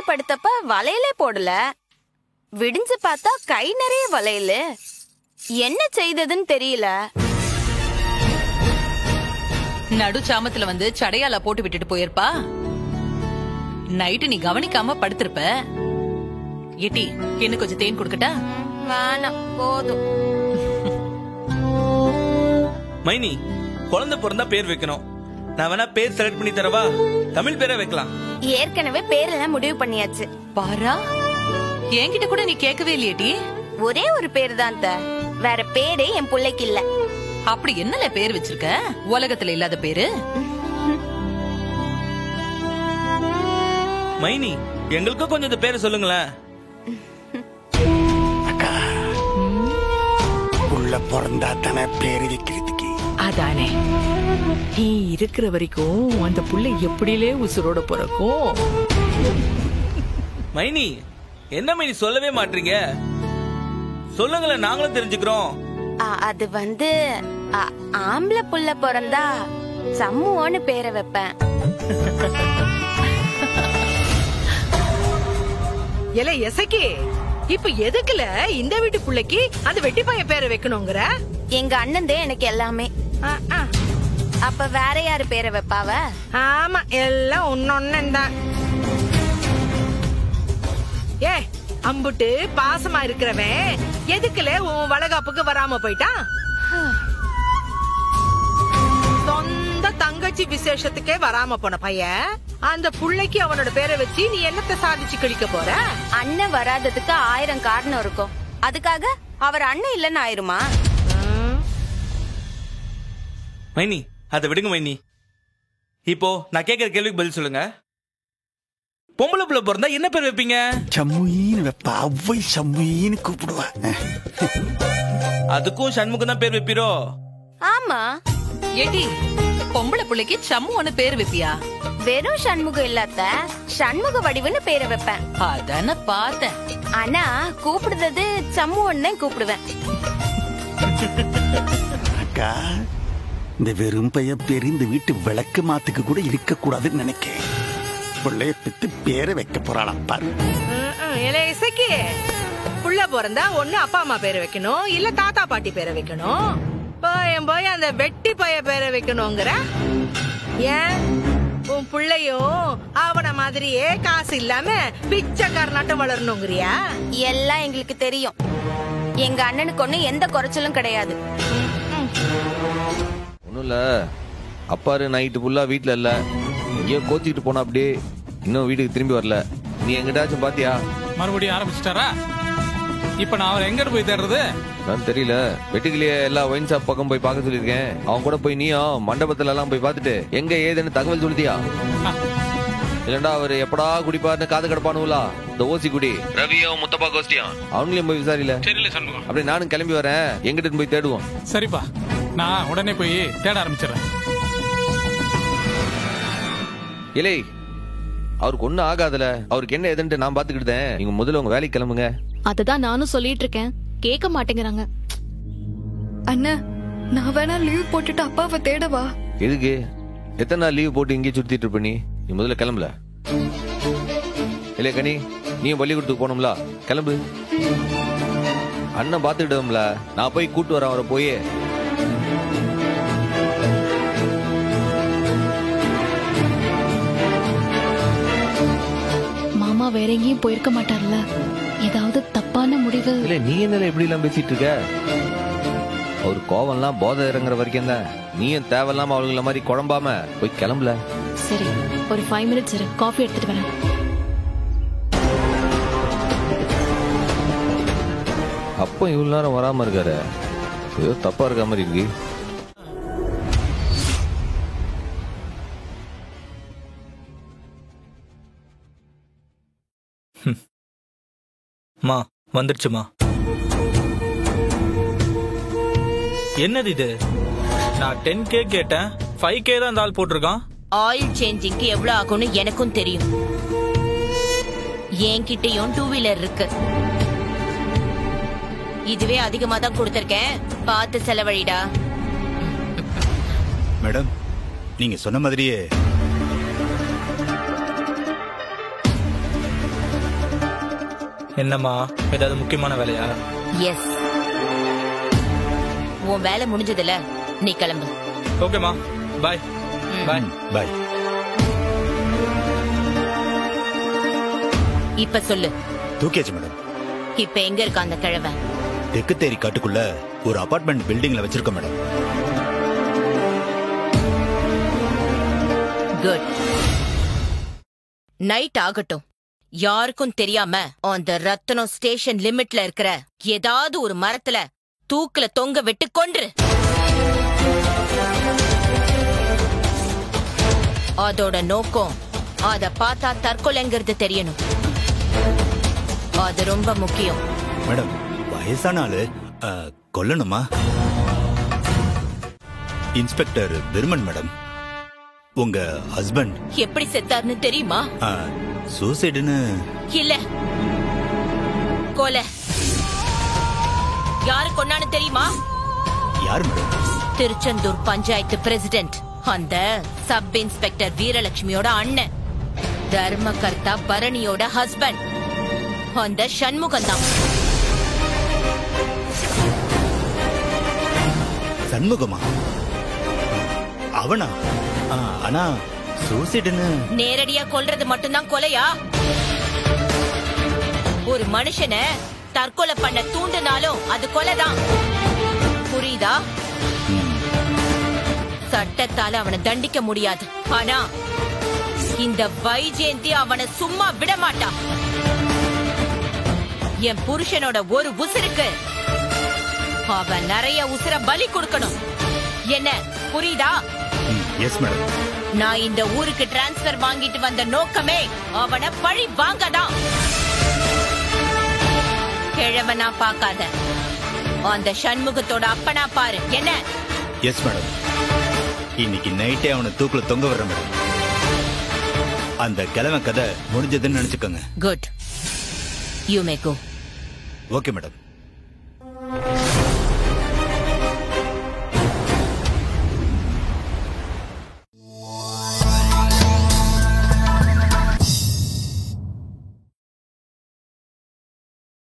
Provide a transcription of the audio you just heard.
படுத்தப்ப வளையலே போடல. விடிஞ்சு பார்த்தா கை நிறைய வளையல். என்ன செய்ததுன்னு தெரியல. நடு சாமத்துல வந்து சடையால போட்டு விட்டுட்டு போயிருப்பா. நைட்டு நீ கவனிக்காம படுத்திருப்ப. ஏட்டி, என்ன கொஞ்சம் தேன் கொடுக்கட்டா? வேணாம், போதும். மைனி, குழந்தை பிறந்தா பேர் வைக்கணும். நான் வேணா பேர் செலக்ட் பண்ணி தரவா? தமிழ் பேரை வைக்கலாம். ஏற்கனவே பேரெல்லாம் முடிவு பண்ணியாச்சு. பாரா, என்கிட்ட கூட நீ கேட்கவே இல்லையேட்டி. ஒரே ஒரு பேரு தான். வேற பேரே என் பிள்ளைக்கு இல்ல. அப்படி என்னல பேர் வச்சிருக்க? உலகத்துல இல்லாத பேரு. மைனி, எங்களுக்கும் கொஞ்சம் இந்த பேரை சொல்லுங்களேன். அக்கா, உள்ள பிறந்தா தானே பேரு வைக்கிறதுக்கு. அதானே, நீ இருக்கிற வரைக்கும் அந்த புள்ள எப்படிலே உசுரோட பிறக்கும். மைனி, என்ன மைனி சொல்லவே மாட்டீங்க? சொல்லுங்களேன், நாங்களும் தெரிஞ்சுக்கிறோம். அது வந்து ஆம்பளை புள்ள பிறந்தா சம்முவோன்னு பேரை வைப்பேன். எல எசக்கி, இப்ப எதுக்குல இந்த வீட்டு புள்ளைக்கு அந்த வெட்டி பையன் பேரை வைக்கணுங்கிற? எங்க அண்ணன் தான் எனக்கு எல்லாமே. அப்ப வேற யாரு பேரை வைப்பாவ? ஆமா, எல்லாம் ஒன்னொன்னுதான். ஏ, அம்புட்டு பாசமா இருக்கிறவன் எதுக்குல உன் வளகாப்புக்கு வராம போயிட்டான்? சொந்த தங்கச்சி விசேஷத்துக்கே வராம போன பையன் அந்த புள்ளைக்கு அவனோட பேரை வச்சு நீ என்னத்தை சாதிச்சு கழிக்க போற? அண்ணன் வராததுக்கு 1000 காரணம் இருக்கும். அதுக்காக அவர் அண்ணன் இல்லன்னு ஆயிருமா? மைனி, அதை விடுங்க மைனி. இப்போ நான் கேட்கிற கேள்விக்கு பதில் சொல்லுங்க. பொம்பளை புள்ள பிறந்தா என்ன பேர் வைப்பீங்க? சம்முயின்னு வைப்பா. அவ்வை சம்முயின்னு கூப்பிடுவா. அதுக்கும் சண்முகம் தான் பேர் வைப்பீரோ? ஆமா. ஏட்டி, பொம்பளை பிள்ளைக்கு சம்முன்னு பேர் வைப்பியா? வெறும் சண்முகம் இல்லாத சண்முக வடிவுன்னு பேரை வைப்பேன். அதான பார்த்தேன். ஆனா கூப்பிடுறது சம்முன்னு கூப்பிடுவேன். அக்கா, இந்த வெறும் பையன் பேரு இந்த வீட்டு விளக்கு மாத்துக்கு கூட இருக்க கூடாதுன்னு நினைக்கிறேன். பிள்ளைய பித்து பேரை வைக்க போறாளாம் பாரு. இசைக்கு புள்ள பிறந்தா ஒண்ணு அப்பா அம்மா பேரை வைக்கணும், இல்ல தாத்தா பாட்டி பேரை வைக்கணும். போய் அந்த வெட்டி பைய பேரை வைக்கணுங்கிற? ஏன் உன் பிள்ளையும் அவன மாதிரியே காசு இல்லாம பிச்சைக்காரனாட்டம் வளரணுங்கிறியா? எல்லாம் எங்களுக்கு தெரியும். எங்க அண்ணனுக்கு ஒண்ணு எந்த குறைச்சலும் கிடையாது. ஒன்னும் இல்ல, அப்பாரு நைட்டு ஃபுல்லா வீட்டுல இல்ல, எங்கேயோ கோச்சிக்கிட்டு போனா அப்படியே இன்னும் வீட்டுக்கு திரும்பி வரல. நீ எங்கிட்டாச்சும் பாத்தியா? மறுபடியும் ஆரம்பிச்சிட்டாரா? இப்ப நான் அவர் எங்கிட்ட போய் தேடுறது? நான் தெரியல. வெட்டுக்கிளியே எல்லா ஒயின் ஷாப் பக்கம் போய் பார்க்க சொல்லியிருக்கேன். அவன் கூட போய் நீயும் மண்டபத்துல எல்லாம் போய் பார்த்துட்டு எங்க ஏதுன்னு தகவல் சொல்லிட்டியா? இல்லண்டா அவர் எப்படா குடிப்பாருன்னு காது கிடப்பானுங்களா? இந்த ஓசி குடி ரவியும் முத்தப்பா கோஷ்டியும் அவங்களையும் போய் விசாரில. அப்படியே நானும் கிளம்பி வரேன், எங்கிட்ட போய் தேடுவோம். சரிப்பா, நான் உடனே போய் தேட ஆரம்பிச்சிடறேன். இலை, அவருக்கு ஒண்ணும் ஆகாதுல. அவருக்கு என்ன எதுன்ட்டு நான் பாத்துக்கிட்டேன். நீங்க முதல்ல உங்க வேலைக்கு கிளம்புங்க. அததான் நானும் சொல்லிட்டு இருக்கேன், கேட்க மாட்டேங்கிறாங்க. அண்ணா, நான் வேணா லீவ் போட்டுட்டு அப்பாவை தேடவா? எதுக்கு? எத்தனை நாள் லீவ் போட்டு இங்கே சுத்திட்டு இருப்ப நீ? நீ முதல்ல கிளம்பல. இல்ல கனி, நீயும் பள்ளிக்கூடத்துக்கு போனோம்ல, கிளம்பு. அண்ணன் பாத்துக்கிட்டோம்ல, நான் போய் கூட்டு வரேன் அவரை போய். மாமா வேற எங்கேயும் போயிருக்க மாட்டார்ல? ஏதாவது தப்பான முடிவு? இல்ல, நீ என்ன இப்படி எல்லாம் பேசிட்டு இருக்க? ஒரு கோவம்லாம் போதை இறங்குற வரைக்கும் தான். நீயும் தேவையில்லாம அவங்கள மாதிரி குழம்பாம போய் கிளம்பல. சரி, ஒரு 5 மினிட்ஸ் இரு, காஃபி எடுத்துட்டு வரேன். அப்போ இவ்வளவு நேரம் வராம இருக்காரு, ஏதோ தப்பா இருக்க மாதிரி இருக்கு. மா வந்துடுச்சுமா. என்னது இது? நான் 10K கேட்டேன், 5K தான் இந்த ஆள் போட்டிருக்கான். ஆயில் சேஞ்சிங்க்கு எவ்வளவு ஆகும்னு எனக்கும் தெரியும். என்கிட்டயும் 2 வீலர் இருக்கு. இதுவே அதிகமா தான் கொடுத்திருக்கேன், பார்த்து செலவழிடா. மேடம், நீங்க சொன்ன மாதிரியே என்னம்மா ஏதாவது முக்கியமான வேலையா? எஸ். உன் வேலை முடிஞ்சதுல நீ கிளம்பு. ஓகேம்மா, பாய். பாய் பாய். இப்ப சொல்லு. தூக்கியாச்சு மேடம். இப்ப எங்க இருக்க அந்த கிழவ? தெற்கு தேரி காட்டுக்குள்ள ஒரு அபார்ட்மெண்ட் பில்டிங்ல வச்சிருக்கோம் மேடம். குட். நைட் ஆகட்டும், யாருக்கும் தெரியாம அந்த ரத்னம் ஸ்டேஷன் லிமிட்ல இருக்கிற ஏதாவது ஒரு மரத்துல தூக்குல தொங்க விட்டு கொன்று. அதோட நோக்கம் அத பார்த்தா தற்கொலைங்கிறது தெரியணும். அது ரொம்ப முக்கியம். மேடம், வயசான ஆளு கொல்லணுமா? இன்ஸ்பெக்டர் பெருமன் மேடம், உங்க ஹஸ்பண்ட் எப்படி செத்தார்னு தெரியுமா? சூசைடுன்னு இல்ல, கொலை. யாரு கொன்னான்னு தெரியுமா? யார் மேடம்? திருச்செந்தூர் பஞ்சாயத்து பிரசிடென்ட், அந்த சப் இன்ஸ்பெக்டர் வீரலட்சுமியோட அண்ணன், தர்மகர்த்தா பரணியோட ஹஸ்பண்ட், அந்த சண்முகம் தான். சண்முகமா? அவனா? ஆனா சூசைடுன்னு நேரடியா கொல்றது மட்டும்தான் கொலையா? ஒரு மனுஷனை தற்கொலை பண்ண தூண்டினாலும் அது கொலைதான். புரியுதா? சட்டத்தால அவனை தண்டிக்க முடியாது, ஆனா இந்த வைஜெயந்தி அவனை சும்மா விட மாட்டா. என் புருஷனோட ஒரு உசுருக்கு அவன் நிறைய உசுர பலி கொடுக்கணும். என்ன புரியுதா? Yes madam. நான் இந்த ஊருக்கு டிரான்ஸ்பர் வாங்கிட்டு வந்த நோக்கமே அவனை பழி வாங்கதான். கிழவனா பார்க்காத, அந்த சண்முகத்தோட அப்பனா பாரு. என்ன? Yes madam. இன்னைக்கு நைட்டே அவனை தூக்குல தொங்க வர்ற மேடம். அந்த கிழவன் கதை முடிஞ்சதுன்னு நினைச்சுக்கோங்க. Good. You may go. Okay madam.